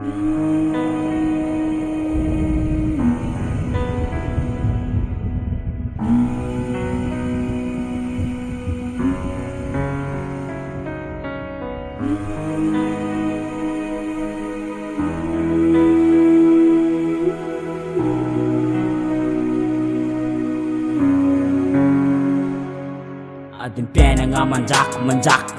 Adin pena nga manjak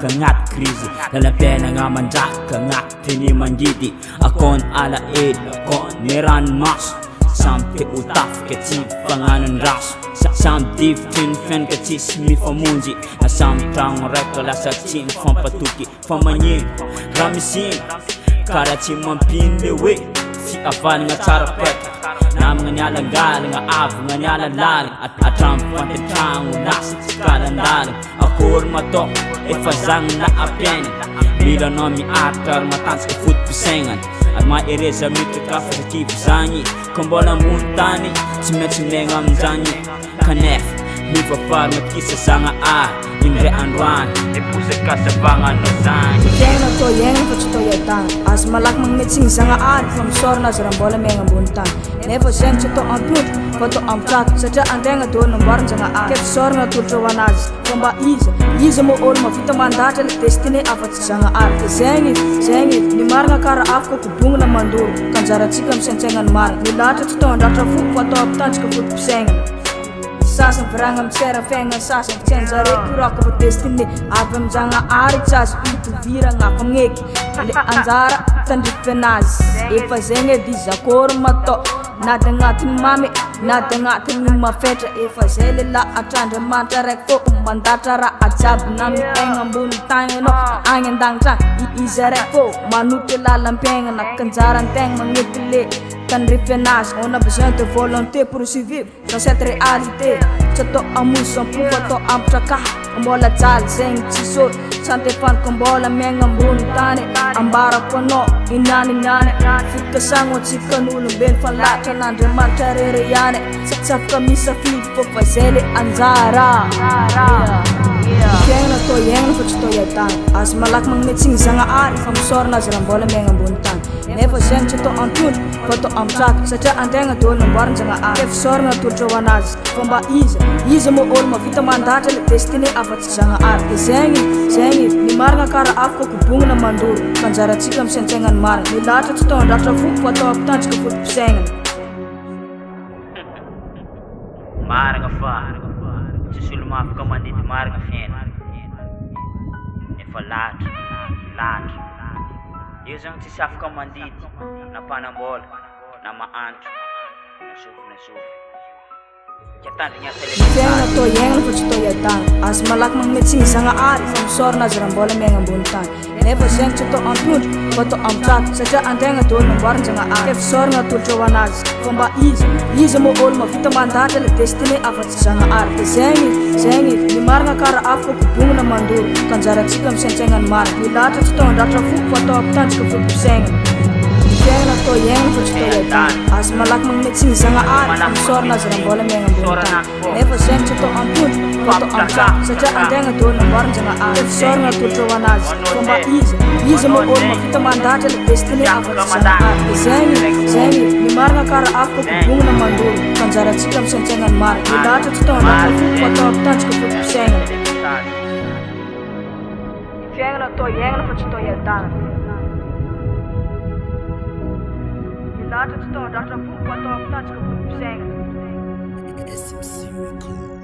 ngat krizi dalam pena nga manjak ngat tini manjidi akon ala ed akon niran mas sampai utaf kecil panganan ras sam dif tin fen kecil mi famunji asam tang rekala sa chin fam patuki famanyin ramisin karachi mampinde we si afan nga charapet nam nga nyala gal nga av nga nyala lal at tram pantang unas kalan dal akur matok e fazang na apen bila nomi atar matans ke foot pisengan at ma ereza mitu kafa sa kifzanyi kombola muntani simetsinengam zanyi kanef mi fafar makisa sanga a indre anwan e puse kasabangan no zanyi Tena to yang to yatan as malak mangitsing sanga a from sorna bola menga buntan never sent to amput foto amtrak saja andenga do nombar sanga a ke sorna to wanaz komba is mo ol ma fita mandata le destiny afat sanga a zengi ni marga kara afko kubung na mandur kanjara chikam sencengan mar ni lata to ndatra fu foto aptach ko fu seng sasang perangam cera fengan sasang cenzare kurak ke destiny abam janga archas itu vira ngapam ngeki le anzara tan difenaz efa zenge di zakor mato na dengatin mame na dengatin ma feta efa zele la atanda mantarek ko mandatara ajab nam engam bun tangeno angin dangta izare ko manutela lampenga na kanjaran teng mangitile kan refenage on a besoin de volonté pour survivre dans cette réalité chato amuson pufato amtraka ambola chal seng chiso sante pan kombola mengam buntane ambara kono inani nyane fikka sango chikanulu ben falla tanande mantarere yane sap kamisa fit po pasele anzara Kena to yang to yatan as malak mangitsing sanga ari from sorna bola mengam buntan never sent to antut foto amtrak saja andenga do nombar sanga a ke sorna to wanaz komba is mo ol ma fita mandata le destiny afat sanga a zengi ni marga kara afko kubung na mandur kanjara chikam sencengan mar ni lata to ndatra fu foto aptach ko fu sengan marga fa susul maaf kamandit marga fen e falat lat yezang tisaf kamandit na panambol na maant na suf Kena to yang to yatan as malak mangitsing sanga ari from sorna bola mengam buntan never sent to amput foto amtrak saja andenga do nombar sanga a ke sorna to wanaz komba is mo ol ma fita mandata le destiny afat sanga ar zengi ni marga kara afko kubung na mandur kanjara chikam sencengan mar ni lata to ndatra fu foto aptach ko fu seng Kena to yang to yatan as malak mangitsing sanga ari from sorna bola mengam buntan never sent to amput foto amtrak saja andenga do nombar sanga a ke sorna to wanaz komba is mo ol ma fita mandata le destiny afat sanga ar zengi ni marga kara afko kubung na mandur kanjara chikam sencengan mar ni lata to ndatra fu foto aptach ko fu seng Kena to yang to yatan Lata to ndatra fu foto aptach ko fu seng SMC Record.